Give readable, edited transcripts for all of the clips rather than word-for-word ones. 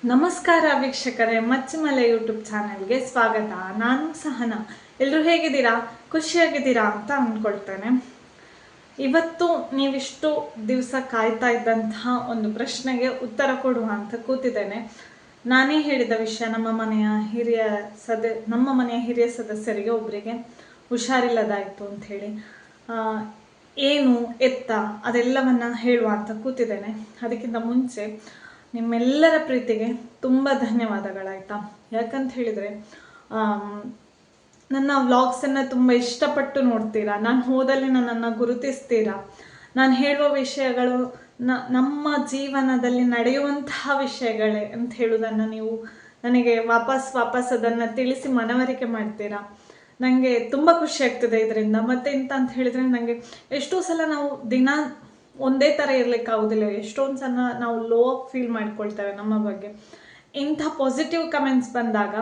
ನಮಸ್ಕಾರ ವೀಕ್ಷಕರೇ, ಮಚ್ಚಮಲೆ ಯೂಟ್ಯೂಬ್ ಚಾನೆಲ್ಗೆ ಸ್ವಾಗತ. ನಾನು ಸಹನಾ. ಎಲ್ಲರೂ ಹೇಗಿದ್ದೀರಾ? ಖುಷಿಯಾಗಿದ್ದೀರಾ ಅಂತ ಅಂದ್ಕೊಳ್ತೇನೆ. ಇವತ್ತು ನೀವಿಷ್ಟು ದಿವಸ ಕಾಯ್ತಾ ಇದ್ದಂತಹ ಒಂದು ಪ್ರಶ್ನೆಗೆ ಉತ್ತರ ಕೊಡುವ ಅಂತ ಕೂತಿದ್ದೇನೆ. ನಾನೇ ಹೇಳಿದ ವಿಷಯ, ನಮ್ಮ ಮನೆಯ ಹಿರಿಯ ಸದಸ್ಯರಿಗೆ ಒಬ್ಬರಿಗೆ ಹುಷಾರಿಲ್ಲದಾಯಿತು ಅಂಥೇಳಿ ಏನು ಎತ್ತ ಅದೆಲ್ಲವನ್ನ ಹೇಳುವ ಅಂತ ಕೂತಿದ್ದೇನೆ. ಅದಕ್ಕಿಂತ ಮುಂಚೆ ನಿಮ್ಮೆಲ್ಲರ ಪ್ರೀತಿಗೆ ತುಂಬ ಧನ್ಯವಾದಗಳಾಯಿತಾ. ಯಾಕಂತ ಹೇಳಿದರೆ ನನ್ನ ವ್ಲಾಗ್ಸನ್ನು ತುಂಬ ಇಷ್ಟಪಟ್ಟು ನೋಡ್ತೀರಾ. ನಾನು ಹೋದಲ್ಲಿ ನನ್ನನ್ನು ಗುರುತಿಸ್ತೀರಾ. ನಾನು ಹೇಳುವ ವಿಷಯಗಳು ನಮ್ಮ ಜೀವನದಲ್ಲಿ ನಡೆಯುವಂತಹ ವಿಷಯಗಳೇ ಅಂತ ಹೇಳುವುದನ್ನು ನೀವು ನನಗೆ ವಾಪಸ್ ಅದನ್ನು ತಿಳಿಸಿ ಮನವರಿಕೆ ಮಾಡ್ತೀರಾ. ನನಗೆ ತುಂಬ ಖುಷಿ ಆಗ್ತದೆ ಇದರಿಂದ. ಮತ್ತೆ ಎಂತ ಅಂತ ಹೇಳಿದರೆ, ನನಗೆ ಎಷ್ಟೋ ಸಲ ನಾವು ದಿನ ಒಂದೇ ಥರ ಇರ್ಲಿಕ್ಕೆ ಆಗೋದಿಲ್ಲ. ಎಷ್ಟೊಂದು ಸಲ ನಾವು ಲೋ ಫೀಲ್ ಮಾಡ್ಕೊಳ್ತೇವೆ ನಮ್ಮ ಬಗ್ಗೆ. ಇಂಥ ಪಾಸಿಟಿವ್ ಕಮೆಂಟ್ಸ್ ಬಂದಾಗ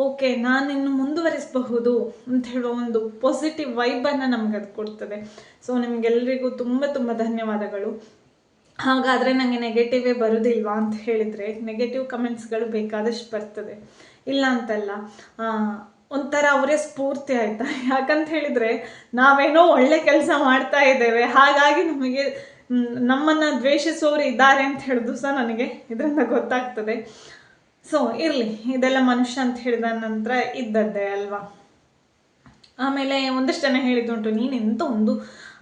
ಓಕೆ, ನಾನಿನ್ನು ಮುಂದುವರಿಸಬಹುದು ಅಂತ ಹೇಳುವ ಒಂದು ಪಾಸಿಟಿವ್ ವೈಬನ್ನು ನಮ್ಗೆ ಅದು ಕೊಡ್ತದೆ. ಸೊ ನಿಮಗೆಲ್ಲರಿಗೂ ತುಂಬ ತುಂಬ ಧನ್ಯವಾದಗಳು. ಹಾಗಾದರೆ ನನಗೆ ನೆಗೆಟಿವೇ ಬರೋದಿಲ್ವಾ ಅಂತ ಹೇಳಿದರೆ, ನೆಗೆಟಿವ್ ಕಮೆಂಟ್ಸ್ಗಳು ಬೇಕಾದಷ್ಟು ಬರ್ತದೆ, ಇಲ್ಲ ಅಂತಲ್ಲ. ಒಂಥರ ಅವರೇ ಸ್ಫೂರ್ತಿ ಆಯಿತಾ. ಯಾಕಂತ ಹೇಳಿದರೆ ನಾವೇನೋ ಒಳ್ಳೆ ಕೆಲಸ ಮಾಡ್ತಾ ಇದ್ದೇವೆ, ಹಾಗಾಗಿ ನಮಗೆ ನಮ್ಮನ್ನು ದ್ವೇಷಿಸೋರು ಇದ್ದಾರೆ ಅಂತ ಹೇಳಿದ್ರು ಸಹ ನನಗೆ ಇದರಿಂದ ಗೊತ್ತಾಗ್ತದೆ. ಸೊ ಇರಲಿ, ಇದೆಲ್ಲ ಮನುಷ್ಯ ಅಂತ ಹೇಳಿದ ನಂತರ ಇದ್ದದ್ದೇ ಅಲ್ವಾ. ಆಮೇಲೆ ಒಂದಷ್ಟು ಜನ ಹೇಳಿದ್ದುಂಟು, ನೀನು ಎಂತ ಒಂದು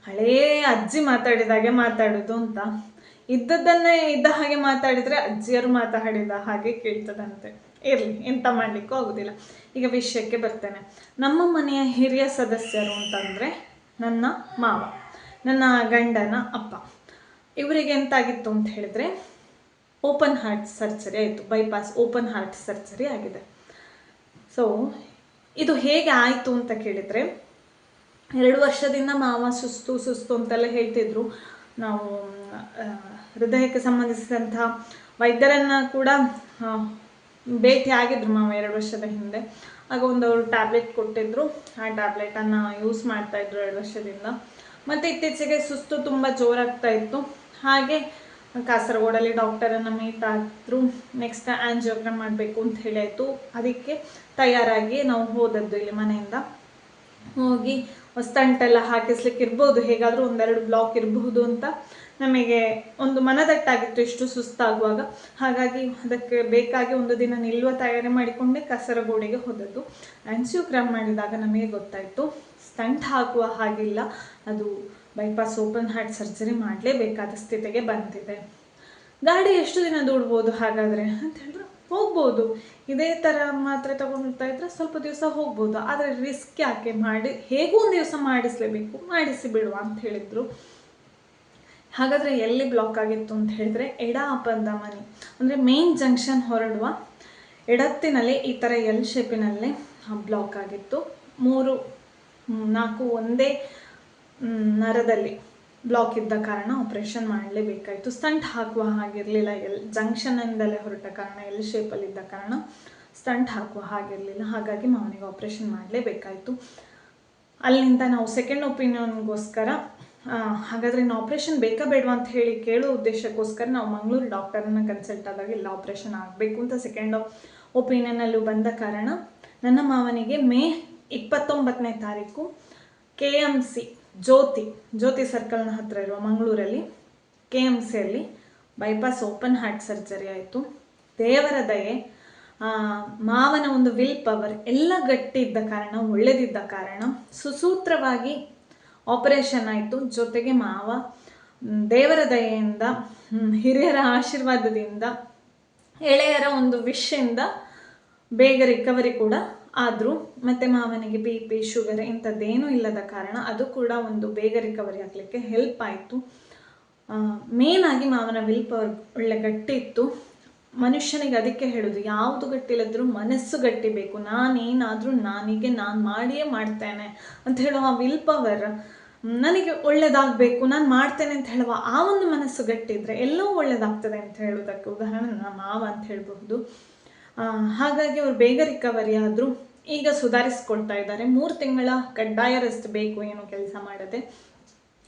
ಹಳೇ ಅಜ್ಜಿ ಮಾತಾಡಿದಾಗೆ ಮಾತಾಡೋದು ಅಂತ. ಇದ್ದದ್ದನ್ನೇ ಇದ್ದ ಹಾಗೆ ಮಾತಾಡಿದರೆ ಅಜ್ಜಿಯರು ಮಾತಾಡಿದ ಹಾಗೆ ಕೇಳ್ತದಂತೆ. ಇರಲಿ, ಎಂತ ಮಾಡಲಿಕ್ಕೂ ಆಗೋದಿಲ್ಲ. ಈಗ ವಿಷಯಕ್ಕೆ ಬರ್ತೇನೆ. ನಮ್ಮ ಮನೆಯ ಹಿರಿಯ ಸದಸ್ಯರು ಅಂತಂದರೆ ನನ್ನ ಮಾವ, ನನ್ನ ಗಂಡನ ಅಪ್ಪ. ಇವರಿಗೆ ಎಂತಾಗಿತ್ತು ಅಂತ ಹೇಳಿದರೆ, ಓಪನ್ ಹಾರ್ಟ್ ಸರ್ಜರಿ ಆಯಿತು. ಬೈಪಾಸ್ ಓಪನ್ ಹಾರ್ಟ್ ಸರ್ಜರಿ ಆಗಿದೆ. ಸೊ ಇದು ಹೇಗೆ ಆಯಿತು ಅಂತ ಕೇಳಿದರೆ, 2 ವರ್ಷದಿಂದ ಮಾವ ಸುಸ್ತು ಅಂತೆಲ್ಲ ಹೇಳ್ತಿದ್ರು. ನಾವು ಹೃದಯಕ್ಕೆ ಸಂಬಂಧಿಸಿದಂಥ ವೈದ್ಯರನ್ನು ಕೂಡ ಭೇಟಿ ಆಗಿದ್ರು ಮಾವ 2 ವರ್ಷದ ಹಿಂದೆ. ಆಗ ಅವರು ಟ್ಯಾಬ್ಲೆಟ್ ಕೊಟ್ಟಿದ್ರು. ಆ ಟ್ಯಾಬ್ಲೆಟನ್ನು ಯೂಸ್ ಮಾಡ್ತಾಯಿದ್ರು 2 ವರ್ಷದಿಂದ. ಮತ್ತು ಇತ್ತೀಚೆಗೆ ಸುಸ್ತು ತುಂಬ ಜೋರಾಗ್ತಾ ಇತ್ತು. ಹಾಗೆ ಕಾಸರಗೋಡಲ್ಲಿ ಡಾಕ್ಟರನ್ನು ಮೀಟ್ ಆಗಿದ್ರು. ನೆಕ್ಸ್ಟ್ ಆಂಜಿಯೋಗ್ರಾಮ್ ಮಾಡಬೇಕು ಅಂತ ಹೇಳಿ ಆಯಿತು. ಅದಕ್ಕೆ ತಯಾರಾಗಿ ನಾವು ಹೋದದ್ದು ಇಲ್ಲಿ ಮನೆಯಿಂದ. ಹೋಗಿ ಸ್ಟಂಟೆಲ್ಲ ಹಾಕಿಸ್ಲಿಕ್ಕೆ ಇರ್ಬೋದು, ಹೇಗಾದರೂ 1-2 ಬ್ಲಾಕ್ ಇರಬಹುದು ಅಂತ ನಮಗೆ ಒಂದು ಮನದಟ್ಟಾಗಿತ್ತು ಇಷ್ಟು ಸುಸ್ತಾಗುವಾಗ. ಹಾಗಾಗಿ ಅದಕ್ಕೆ ಬೇಕಾಗಿ ಒಂದು ದಿನ ನಿಲ್ಲುವ ತಯಾರಿ ಮಾಡಿಕೊಂಡೆ ಕಾಸರಗೋಡಿಗೆ ಹೋದದ್ದು. ಆಂಜಿಯೋಗ್ರಾಮ್ ಮಾಡಿದಾಗ ನಮಗೆ ಗೊತ್ತಾಯಿತು, ಸ್ಟಂಟ್ ಹಾಕುವ ಹಾಗಿಲ್ಲ, ಅದು ಬೈಪಾಸ್ ಓಪನ್ ಹಾರ್ಟ್ ಸರ್ಜರಿ ಮಾಡಲೇಬೇಕಾದ ಸ್ಥಿತಿಗೆ ಬಂದಿದೆ. ಗಾಡಿ ಎಷ್ಟು ದಿನ ದೂಡ್ಬೋದು ಹಾಗಾದರೆ ಅಂತ ಹೇಳಿದ್ರು. ಹೋಗ್ಬೋದು, ಇದೇ ಥರ ಮಾತ್ರೆ ತಗೊಳ್ತಾ ಇದ್ರೆ ಸ್ವಲ್ಪ ದಿವಸ ಹೋಗ್ಬೋದು, ಆದರೆ ರಿಸ್ಕ್ ಯಾಕೆ, ಹೇಗೂ ಒಂದು ದಿವಸ ಮಾಡಿಸಲೇಬೇಕು, ಮಾಡಿಸಿ ಬಿಡುವ ಅಂತ ಹೇಳಿದರು. ಹಾಗಾದರೆ ಎಲ್ಲಿ ಬ್ಲಾಕ್ ಆಗಿತ್ತು ಅಂತ ಹೇಳಿದರೆ, ಎಡ ಅಪದ ಮನೆ ಅಂದರೆ ಮೇನ್ ಜಂಕ್ಷನ್ ಹೊರಡುವ ಎಡತ್ತಿನಲ್ಲಿ ಈ ಥರ ಎಲ್ ಶೇಪಿನಲ್ಲಿ ಬ್ಲಾಕ್ ಆಗಿತ್ತು. 3-4 ಒಂದೇ ನರದಲ್ಲಿ ಬ್ಲಾಕ್ ಇದ್ದ ಕಾರಣ ಆಪ್ರೇಷನ್ ಮಾಡಲೇಬೇಕಾಯಿತು. ಸ್ಟಂಟ್ ಹಾಕುವ ಹಾಗಿರಲಿಲ್ಲ. ಜಂಕ್ಷನಿಂದಲೇ ಹೊರಟ ಕಾರಣ, ಎಲ್ ಶೇಪಲ್ಲಿದ್ದ ಕಾರಣ ಸ್ಟಂಟ್ ಹಾಕುವ ಹಾಗಿರಲಿಲ್ಲ. ಹಾಗಾಗಿ ಮಾವನಿಗೆ ಆಪ್ರೇಷನ್ ಮಾಡಲೇಬೇಕಾಯಿತು. ಅಲ್ಲಿಂದ ನಾವು ಸೆಕೆಂಡ್ ಒಪಿನಿಯನ್ಗೋಸ್ಕರ, ಹಾಗಾದರೆ ಇನ್ನು ಆಪ್ರೇಷನ್ ಬೇಕಾ ಬೇಡವಾ ಅಂತ ಹೇಳಿ ಕೇಳೋ ಉದ್ದೇಶಕ್ಕೋಸ್ಕರ ನಾವು ಮಂಗಳೂರು ಡಾಕ್ಟರನ್ನು ಕನ್ಸಲ್ಟ್ ಆದಾಗ ಇಲ್ಲ, ಆಪ್ರೇಷನ್ ಆಗಬೇಕು ಅಂತ ಸೆಕೆಂಡ್ ಒಪಿನಿಯನಲ್ಲೂ ಬಂದ ಕಾರಣ ನನ್ನ ಮಾವನಿಗೆ ಮೇ 29ನೇ ತಾರೀಕು KMC ಜ್ಯೋತಿ ಸರ್ಕಲ್ನ ಹತ್ತಿರ ಇರುವ ಮಂಗಳೂರಲ್ಲಿ KMCಯಲ್ಲಿ ಬೈಪಾಸ್ ಓಪನ್ ಹಾರ್ಟ್ ಸರ್ಜರಿ ಆಯಿತು. ದೇವರ ದಯೆ, ಮಾವನ ಒಂದು ವಿಲ್ ಪವರ್ ಎಲ್ಲ ಗಟ್ಟಿ ಇದ್ದ ಕಾರಣ, ಒಳ್ಳೆದಿದ್ದ ಕಾರಣ ಸುಸೂತ್ರವಾಗಿ ಆಪರೇಷನ್ ಆಯಿತು. ಜೊತೆಗೆ ಮಾವ ದೇವರ ದಯೆಯಿಂದ, ಹಿರಿಯರ ಆಶೀರ್ವಾದದಿಂದ, ಎಳೆಯರ ಒಂದು ವಿಶ್ಯಿಂದ ಬೇಗ ರಿಕವರಿ ಕೂಡ ಆದರೂ. ಮತ್ತು ಮಾವನಿಗೆ BP ಶುಗರ್ ಇಂಥದ್ದೇನೂ ಇಲ್ಲದ ಕಾರಣ ಅದು ಕೂಡ ಒಂದು ಬೇಗ ರಿಕವರಿ ಆಗಲಿಕ್ಕೆ ಹೆಲ್ಪ್ ಆಯಿತು. ಮೇನಾಗಿ ಮಾವನ ವಿಲ್ ಪವರ್ ಒಳ್ಳೆ ಗಟ್ಟಿ ಇತ್ತು. ಮನುಷ್ಯನಿಗೆ ಅದಕ್ಕೆ ಹೇಳೋದು, ಯಾವುದು ಗಟ್ಟಿಲ್ಲದ್ರೂ ಮನಸ್ಸು ಗಟ್ಟಿ ಬೇಕು. ನಾನೇನಾದರೂ ನಾನು ಮಾಡಿಯೇ ಮಾಡ್ತೇನೆ ಅಂತ ಹೇಳುವ ಆ ವಿಲ್ ಪವರ್, ನನಗೆ ಒಳ್ಳೆಯದಾಗಬೇಕು, ನಾನು ಮಾಡ್ತೇನೆ ಅಂತ ಹೇಳುವ ಆ ಒಂದು ಮನಸ್ಸು ಗಟ್ಟಿದ್ರೆ ಎಲ್ಲವೂ ಒಳ್ಳೆಯದಾಗ್ತದೆ ಅಂತ ಹೇಳೋದಕ್ಕೆ ಉದಾಹರಣೆ ನನ್ನ ಮಾವ ಅಂತ ಹೇಳಬಹುದು. ಹಾಗಾಗಿ ಅವರು ಬೇಗ ರಿಕವರಿ ಆದರು. ಈಗ ಸುಧಾರಿಸ್ಕೊಳ್ತಾ ಇದ್ದಾರೆ. 3 ತಿಂಗಳ ಕಡ್ಡಾಯ ರೆಸ್ಟ್ ಬೇಕು, ಏನು ಕೆಲಸ ಮಾಡದೆ.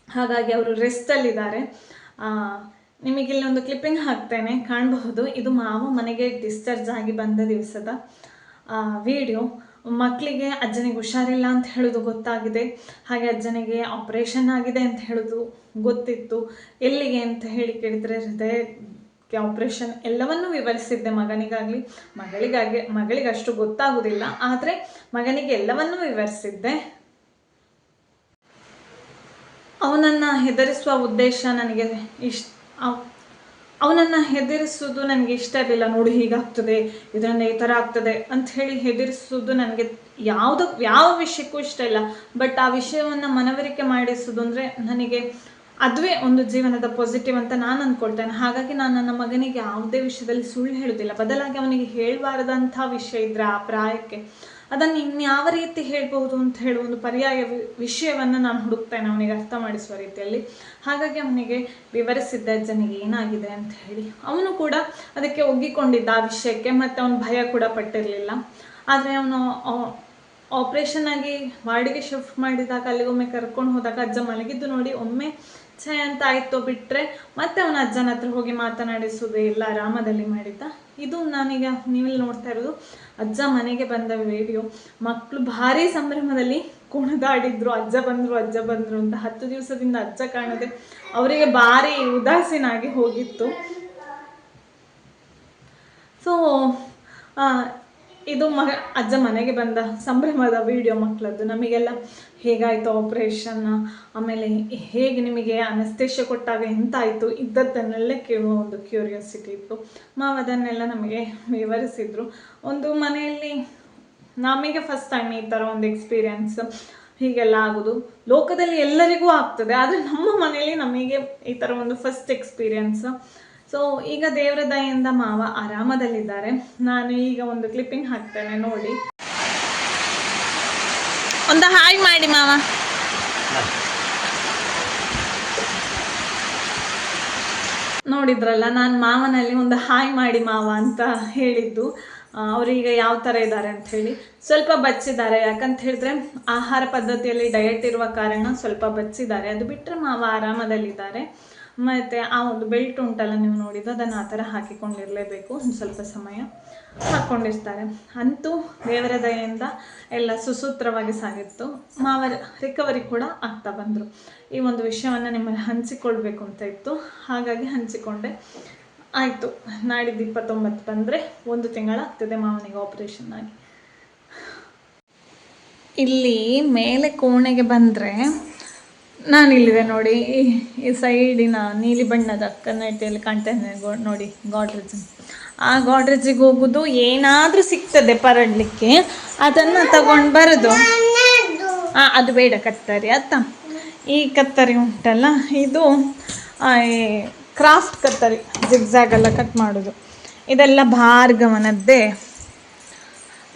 ಹಾಗಾಗಿ ಅವರು ರೆಸ್ಟಲ್ಲಿದ್ದಾರೆ. ನಿಮಗೆ ಇಲ್ಲಿ ಒಂದು ಕ್ಲಿಪ್ಪಿಂಗ್ ಹಾಕ್ತೇನೆ, ಕಾಣಬಹುದು. ಇದು ಮಾವ ಮನೆಗೆ ಡಿಸ್ಚಾರ್ಜ್ ಆಗಿ ಬಂದ ದಿವಸದ ವಿಡಿಯೋ. ಮಕ್ಕಳಿಗೆ ಅಜ್ಜನಿಗೆ ಹುಷಾರಿಲ್ಲ ಅಂತ ಹೇಳೋದು ಗೊತ್ತಾಗಿದೆ, ಹಾಗೆ ಅಜ್ಜನಿಗೆ ಆಪರೇಷನ್ ಆಗಿದೆ ಅಂತ ಹೇಳೋದು ಗೊತ್ತಿತ್ತು. ಎಲ್ಲಿಗೆ ಅಂತ ಹೇಳಿ ಕೇಳಿದರೆ ಹೃದಯಕ್ಕೆ ಆಪರೇಷನ್, ಎಲ್ಲವನ್ನೂ ವಿವರಿಸಿದ್ದೆ ಮಗನಿಗಾಗಲಿ. ಮಗಳಿಗೆ ಅಷ್ಟು ಗೊತ್ತಾಗೋದಿಲ್ಲ, ಆದರೆ ಮಗನಿಗೆ ಎಲ್ಲವನ್ನೂ ವಿವರಿಸಿದ್ದೆ. ಅವನನ್ನು ಹೆದರಿಸುವ ಉದ್ದೇಶ ನನಗೆ ಅವನನ್ನು ಹೆದರಿಸೋದು ನನಗೆ ಇಷ್ಟ ಇರಲಿಲ್ಲ. ನೋಡಿ ಹೀಗಾಗ್ತದೆ, ಇದರಿಂದ ಈ ಥರ ಆಗ್ತದೆ ಅಂತ ಹೇಳಿ ಹೆದರಿಸೋದು ನನಗೆ ಯಾವ ವಿಷಯಕ್ಕೂ ಇಷ್ಟ ಇಲ್ಲ. ಬಟ್ ಆ ವಿಷಯವನ್ನು ಮನವರಿಕೆ ಮಾಡಿಸೋದು ಅಂದರೆ ನನಗೆ ಅದುವೇ ಒಂದು ಜೀವನದ ಪಾಸಿಟಿವ್ ಅಂತ ನಾನು ಅಂದ್ಕೊಳ್ತೇನೆ. ಹಾಗಾಗಿ ನಾನು ನನ್ನ ಮಗನಿಗೆ ಯಾವುದೇ ವಿಷಯದಲ್ಲಿ ಸುಳ್ಳು ಹೇಳೋದಿಲ್ಲ. ಬದಲಾಗಿ ಅವನಿಗೆ ಹೇಳಬಾರದಂಥ ವಿಷಯ ಇದ್ದರೆ ಆ ಪ್ರಾಯಕ್ಕೆ ಅದನ್ನು ಇನ್ಯಾವ ರೀತಿ ಹೇಳ್ಬಹುದು ಅಂತ ಹೇಳುವ ಒಂದು ಪರ್ಯಾಯ ವಿಷಯವನ್ನು ನಾನು ಹುಡುಕ್ತೇನೆ ಅವನಿಗೆ ಅರ್ಥ ಮಾಡಿಸುವ ರೀತಿಯಲ್ಲಿ. ಹಾಗಾಗಿ ಅವನಿಗೆ ವಿವರಿಸಿದ್ದೆ ಅಜ್ಜನಿಗೆ ಏನಾಗಿದೆ ಅಂತ ಹೇಳಿ. ಅವನು ಕೂಡ ಅದಕ್ಕೆ ಒಗ್ಗಿಕೊಂಡಿದ್ದ ಆ ವಿಷಯಕ್ಕೆ, ಮತ್ತು ಅವನು ಭಯ ಕೂಡ ಪಟ್ಟಿರಲಿಲ್ಲ. ಆದರೆ ಅವನು ಆಪ್ರೇಷನ್ ಆಗಿ ವಾರ್ಡಿಗೆ ಶಿಫ್ಟ್ ಮಾಡಿದಾಗ ಅಲ್ಲಿಗೊಮ್ಮೆ ಕರ್ಕೊಂಡು ಹೋದಾಗ ಅಜ್ಜ ಮಲಗಿದ್ದು ನೋಡಿ ಒಮ್ಮೆ ಛೆ ಅಂತ ಆಯಿತು ಬಿಟ್ಟರೆ ಮತ್ತೆ ಅವನ ಅಜ್ಜನ ಹತ್ರ ಹೋಗಿ ಮಾತನಾಡಿಸೋದೇ ಇಲ್ಲ, ಆರಾಮದಲ್ಲಿ ಮಾಡಿದ್ದ. ಇದು ನಾನೀಗ ನೀವಿಲ್ಲಿ ನೋಡ್ತಾ ಇರೋದು ಅಜ್ಜ ಮನೆಗೆ ಬಂದ ವಿಡಿಯೋ. ಮಕ್ಕಳು ಭಾರಿ ಸಂಭ್ರಮದಲ್ಲಿ ಕುಣಿದಾಡಿದ್ರು, ಅಜ್ಜ ಬಂದರು ಅಂತ. 10 ದಿವಸದಿಂದ ಅಜ್ಜ ಕಾಣದೆ ಅವರಿಗೆ ಭಾರಿ ಉದಾಸೀನಾಗಿ ಹೋಗಿತ್ತು. ಸೊ ಇದು ಅಜ್ಜ ಮನೆಗೆ ಬಂದ ಸಂಭ್ರಮದ ವಿಡಿಯೋ ಮಕ್ಕಳದ್ದು. ನಮಗೆಲ್ಲ ಹೇಗಾಯಿತು ಆಪ್ರೇಷನ್, ಆಮೇಲೆ ಹೇಗೆ ನಿಮಗೆ ಅನಸ್ತೇಶ ಕೊಟ್ಟಾಗ ಎಂತಾಯಿತು, ಇದ್ದದ್ದನ್ನೆಲ್ಲ ಕೇಳುವ ಒಂದು ಕ್ಯೂರಿಯಾಸಿಟಿ ಇತ್ತು. ಅದನ್ನೆಲ್ಲ ನಮಗೆ ವಿವರಿಸಿದರು. ಒಂದು ಮನೆಯಲ್ಲಿ ನಮಗೆ ಫಸ್ಟ್ ಟೈಮ್ ಈ ಥರ ಒಂದು ಎಕ್ಸ್ಪೀರಿಯನ್ಸ್ ಹೀಗೆಲ್ಲ ಆಗೋದು. ಲೋಕದಲ್ಲಿ ಎಲ್ಲರಿಗೂ ಆಗ್ತದೆ, ಆದರೆ ನಮ್ಮ ಮನೆಯಲ್ಲಿ ನಮಗೆ ಈ ಥರ ಒಂದು ಫಸ್ಟ್ ಎಕ್ಸ್ಪೀರಿಯನ್ಸ್. ಸೊ ಈಗ ದೇವರ ದಯೆಯಿಂದ ಮಾವ ಆರಾಮದಲ್ಲಿದ್ದಾರೆ. ನಾನು ಈಗ ಒಂದು ಕ್ಲಿಪ್ಪಿಂಗ್ ಹಾಕ್ತೇನೆ, ನೋಡಿ. ಒಂದು ಹಾಯ್ ಮಾಡಿ ಮಾವ. ನೋಡಿದ್ರಲ್ಲ, ನಾನು ಮಾವನಲ್ಲಿ ಒಂದು ಹಾಯ್ ಮಾಡಿ ಮಾವ ಅಂತ ಹೇಳಿದ್ದು. ಅವರೀಗ ಯಾವ ಥರ ಇದ್ದಾರೆ ಅಂತ ಹೇಳಿ. ಸ್ವಲ್ಪ ಬಚ್ಚಿದ್ದಾರೆ, ಯಾಕಂತ ಹೇಳಿದ್ರೆ ಆಹಾರ ಪದ್ಧತಿಯಲ್ಲಿ ಡಯಟ್ ಇರುವ ಕಾರಣ ಸ್ವಲ್ಪ ಬಚ್ಚಿದ್ದಾರೆ. ಅದು ಬಿಟ್ಟರೆ ಮಾವ ಆರಾಮದಲ್ಲಿದ್ದಾರೆ. ಮತ್ತು ಆ ಒಂದು ಬೆಲ್ಟ್ ಉಂಟಲ್ಲ ನೀವು ನೋಡಿದ್ದು, ಅದನ್ನು ಆ ಥರ ಹಾಕಿಕೊಂಡಿರಲೇಬೇಕು. ಒಂದು ಸ್ವಲ್ಪ ಸಮಯ ಹಾಕ್ಕೊಂಡಿರ್ತಾರೆ. ಅಂತೂ ದೇವರ ದಯೆಯಿಂದ ಎಲ್ಲ ಸುಸೂತ್ರವಾಗಿ ಸಾಗಿತ್ತು. ಮಾವ ರಿಕವರಿ ಕೂಡ ಆಗ್ತಾ ಬಂದರು. ಈ ಒಂದು ವಿಷಯವನ್ನು ನಿಮ್ಮಲ್ಲಿ ಹಂಚಿಕೊಳ್ಬೇಕು ಅಂತ ಇತ್ತು, ಹಾಗಾಗಿ ಹಂಚಿಕೊಂಡೆ. ಆಯಿತು, ನಾಡಿದ್ದು 29 ಬಂದರೆ 1 ತಿಂಗಳಾಗ್ತದೆ ಮಾವನಿಗೆ ಆಪ್ರೇಷನ್ ಆಗಿ. ಇಲ್ಲಿ ಮೇಲೆ ಕೋಣೆಗೆ ಬಂದರೆ ನಾನಿಲ್ಲಿದೆ ನೋಡಿ, ಈ ಸೈಡಿನ ನೀಲಿ ಬಣ್ಣದ ಕನ್ನಡಿಯಲ್ಲಿ ಕಾಣ್ತೇನೆ ನೋಡಿ, ಗಾಡ್ರೇಜ್. ಆ ಗಾಡ್ರೇಜಿಗೆ ಹೋಗೋದು, ಏನಾದರೂ ಸಿಗ್ತದೆ ಪರಡಲಿಕ್ಕೆ ಅದನ್ನು ತಗೊಂಡು ಬರೋದು. ಅದು ಬೇಡ ಕತ್ತರಿ ಆತ. ಈ ಕತ್ತರಿ ಉಂಟಲ್ಲ, ಇದು ಕ್ರಾಫ್ಟ್ ಕತ್ತರಿ, ಜಿಗ್ಜಾಗೆಲ್ಲ ಕಟ್ ಮಾಡೋದು. ಇದೆಲ್ಲ ಭಾರ್ಗವನದ್ದೇ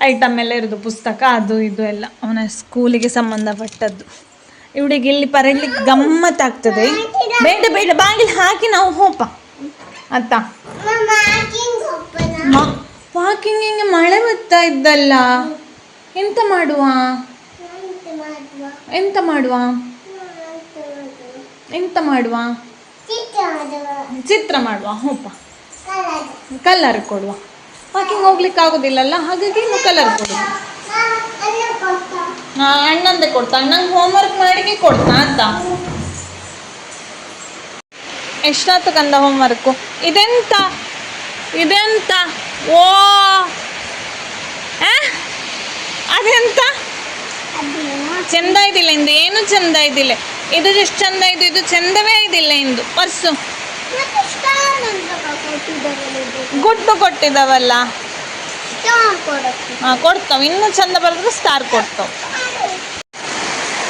ಐಟಮ್ ಎಲ್ಲ ಇರೋದು, ಪುಸ್ತಕ ಅದು ಇದು ಎಲ್ಲ ಅವನ ಸ್ಕೂಲಿಗೆ ಸಂಬಂಧಪಟ್ಟದ್ದು. ಇವಳಿಗೆ ಇಲ್ಲಿ ಪರಡ್ಲಿಕ್ಕೆ ಗಮ್ಮತ್ತಾಗ್ತದೆ. ಬೇಡ ಬೇಡ, ಬಾಗಿಲು ಹಾಕಿ ನಾವು ಹೋಪ ಅತ್ತ. ವಾಕಿಂಗ್ ಹಿಂಗೆ ಮಳೆ ಬರ್ತಾ ಇದ್ದಲ್ಲ, ಎಂತ ಮಾಡುವ ಎಂತ ಮಾಡುವ ಎಂತ ಮಾಡುವ ಚಿತ್ರ ಮಾಡುವ, ಹೋಪ ಕಲರ್ ಕೊಡುವ. ವಾಕಿಂಗ್ ಹೋಗ್ಲಿಕ್ಕೆ ಆಗೋದಿಲ್ಲಲ್ಲ, ಹಾಗಾಗಿ ಇನ್ನು ಕಲರ್ ಕೊಡುವ. ಅಣ್ಣಂದೆ ಕೊಡ್ತಾ, ಅಣ್ಣಂಗೆ ಹೋಮ್ವರ್ಕ್ ಮಾಡಿಗೆ ಕೊಡ್ತಾ ಅಂತ. ಎಷ್ಟಾಯ್ತು ಕಂದ ಹೋಮ್ವರ್ಕು? ಇದೆಂತ ಓ ಅದೆಂತ ಚೆಂದ ಇದ್ದಿಲ್ಲ ಇಂದು, ಏನು ಚೆಂದ ಇದ್ದಿಲ್ಲ. ಇದು ಎಷ್ಟು ಚೆಂದ ಇದು, ಇದು ಚೆಂದವೇ ಇದಿಲ್ಲ ಇಂದು. ಪರ್ಸು ಗುಡ್ಡು ಕೊಟ್ಟಿದ್ದಾವಲ್ಲ, ಕೊಡ್ತಾವ. ಇನ್ನೂ ಚಂದ ಬರೆದ್ರೆ ಸ್ಟಾರ್ ಕೊಡ್ತಾವ.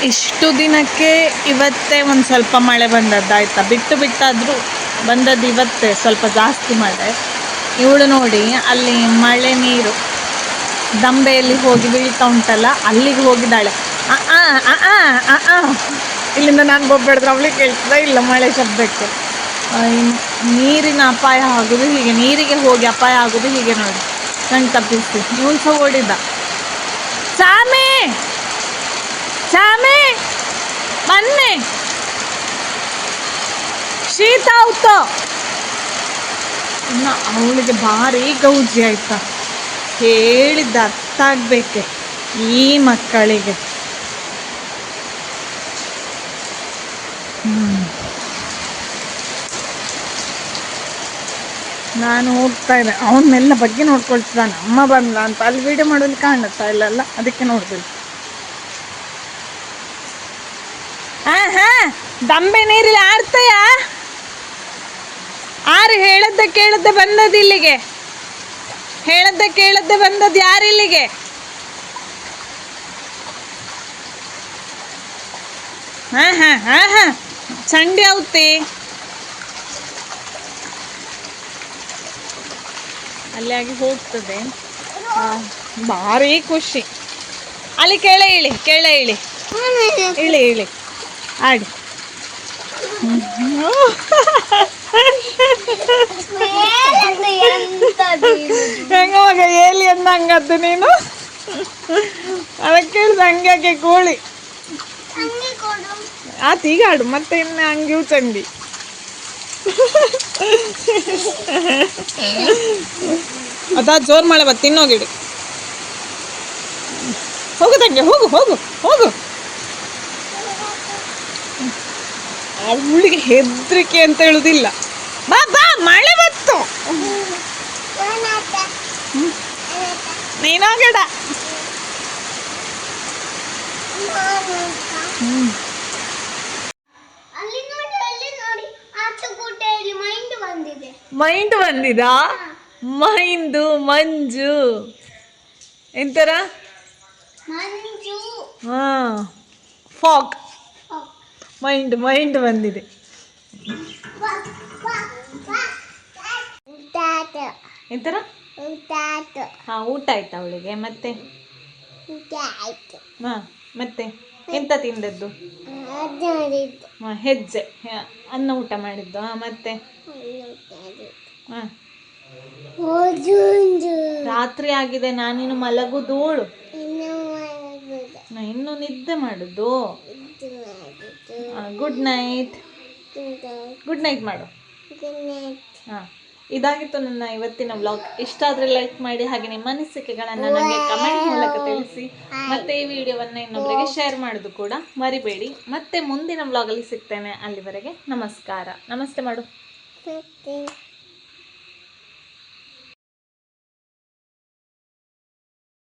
ಇಷ್ಟು ದಿನಕ್ಕೆ ಇವತ್ತೇ ಒಂದು ಸ್ವಲ್ಪ ಮಳೆ ಬಂದದ್ದು ಆಯ್ತಾ, ಬಿಟ್ಟಾದರೂ ಬಂದದ್ದು ಇವತ್ತೇ ಸ್ವಲ್ಪ ಜಾಸ್ತಿ ಮಳೆ. ಇವಳು ನೋಡಿ ಅಲ್ಲಿ ಮಳೆ ನೀರು ದಂಬೆಯಲ್ಲಿ ಹೋಗಿ ಬೀಳ್ತಾ ಉಂಟಲ್ಲ, ಅಲ್ಲಿಗೆ ಹೋಗಿದ್ದಾಳೆ. ಇಲ್ಲಿಂದ ನಾನು ಬೊಬ್ಬೆಡಿದ್ರೆ ಅವಳಿಗೆ ಕೇಳ್ತದ ಇಲ್ಲ ಮಳೆ ಶಬ್ದಕ್ಕೆ. ನೀರಿನ ಅಪಾಯ ಆಗೋದು ಹೀಗೆ, ನೀರಿಗೆ ಹೋಗಿ ಅಪಾಯ ಆಗೋದು ಹೀಗೆ ನೋಡಿ. ಕಣ್ ತಪ್ಪಿಸ್ತು. ಇವನು ಸಹ ಓಡಿದ್ದ. ಚಾಮೆ ಬನ್ನಿ, ಶೀತ ಆಯ್ತು. ಇನ್ನು ಅವಳಿಗೆ ಭಾರಿ ಗೌಜಿ ಆಯ್ತಾ, ಹೇಳಿದ್ದ ಅರ್ಥ ಆಗ್ಬೇಕೆ ಈ ಮಕ್ಕಳಿಗೆ. ನಾನು ಹೋಗ್ತಾ ಇದ್ದೆ, ಅವನ್ನೆಲ್ಲ ಬಗ್ಗೆ ನೋಡ್ಕೊಳ್ತಿದ್ದಾನೆ. ಅಮ್ಮ ಬಂದ ಅಂತ ಅಲ್ಲಿ ವಿಡಿಯೋ ಮಾಡೋದು ಕಾಣುತ್ತಾ ಇಲ್ಲಲ್ಲ, ಅದಕ್ಕೆ ನೋಡ್ಬೇಕು. ದಂಬೆ ನೀರಿಲ್ಲ ಆಡ್ತಯ ಆರು ಹೇಳದ್ದೆ ಕೇಳದ್ದೆ ಬಂದದ್ದು ಇಲ್ಲಿಗೆ, ಹೇಳದ್ದೆ ಕೇಳದ್ದೆ ಬಂದದ್ದು ಯಾರು ಇಲ್ಲಿಗೆ? ಚಂಡಿ ಔತಿ ಅಲ್ಲಿ ಆಗಿ ಹೋಗ್ತದೆ. ಭಾರಿ ಖುಷಿ. ಅಲ್ಲಿ ಕೆಳ ಇಳಿ ಇಳಿ ಇಳಿ ಆಡಿ. ಹೆಂಗ ಮಗ ಏಲಿ ಅಂದಂಗದ್ದು ನೀನು, ಅದಕ್ಕೆ ಹೇಳಿದ ಹಂಗೆ ಕೋಳಿ ಆತ ಈಗ ಆಡು. ಮತ್ತೆ ಇನ್ನು ಹಂಗೆ ಚಂಡಿ. ಅದಾ ಜೋರ್ ಮಳೆ ಬತ್ತ ತಿನ್ನೋಗಿಡಿ. ಹೋಗುದಂಗೆ ಹೋಗು ಹೋಗು ಹೋಗು. ಅವಳಿಗೆ ಹೆದರಿಕೆ ಅಂತ ಹೇಳುದಿಲ್ಲ. ಬಾ ಬಾ ಮಳೆ ಬತ್ತು, ನೀನೋಗಡ. ಮೈಂಡ್ ಬಂದಿದಾ? ಮೈಂದು ಮಂಜು ಎಂತರ? ಹಾ ಫಾಗ್. ಮೈಂಡ್ ಬಂದಿದೆ. ಎಂತರ? ಹಾ ಊಟ ಆಯ್ತಾ ಅವಳಿಗೆ? ಮತ್ತೆ ಹಾ ಮತ್ತೆ ಎಂತ ತಿಂದದ್ದು? ಹೆಜ್ಜೆ ಅನ್ನ ಊಟ ಮಾಡಿದ್ದು. ಮತ್ತೆ ರಾತ್ರಿ ಆಗಿದೆ, ನಾನಿನ್ನು ಮಲಗುದೂಳು. ಇನ್ನು ನಿದ್ದೆ ಮಾಡುದು. Good night. ಗುಡ್ ನೈಟ್ ಮಾಡು. ಹಾಂ, ಇದಾಗಿತ್ತು ನನ್ನ ಇವತ್ತಿನ ವ್ಲಾಗ್. ಇಷ್ಟ ಆದರೆ ಲೈಕ್ ಮಾಡಿ, ಹಾಗೆ ನಿಮ್ಮ ಅನಿಸಿಕೆಗಳನ್ನು ನನಗೆ ಕಮೆಂಟ್ ಮೂಲಕ ತಿಳಿಸಿ. ಮತ್ತೆ ಈ ವಿಡಿಯೋವನ್ನು ಇನ್ನೊಬ್ಬರಿಗೆ ಶೇರ್ ಮಾಡೋದು ಕೂಡ ಮರಿಬೇಡಿ. ಮತ್ತೆ ಮುಂದಿನ ವ್ಲಾಗಲ್ಲಿ ಸಿಗ್ತೇನೆ. ಅಲ್ಲಿವರೆಗೆ ನಮಸ್ಕಾರ. ನಮಸ್ತೆ ಮಾಡು.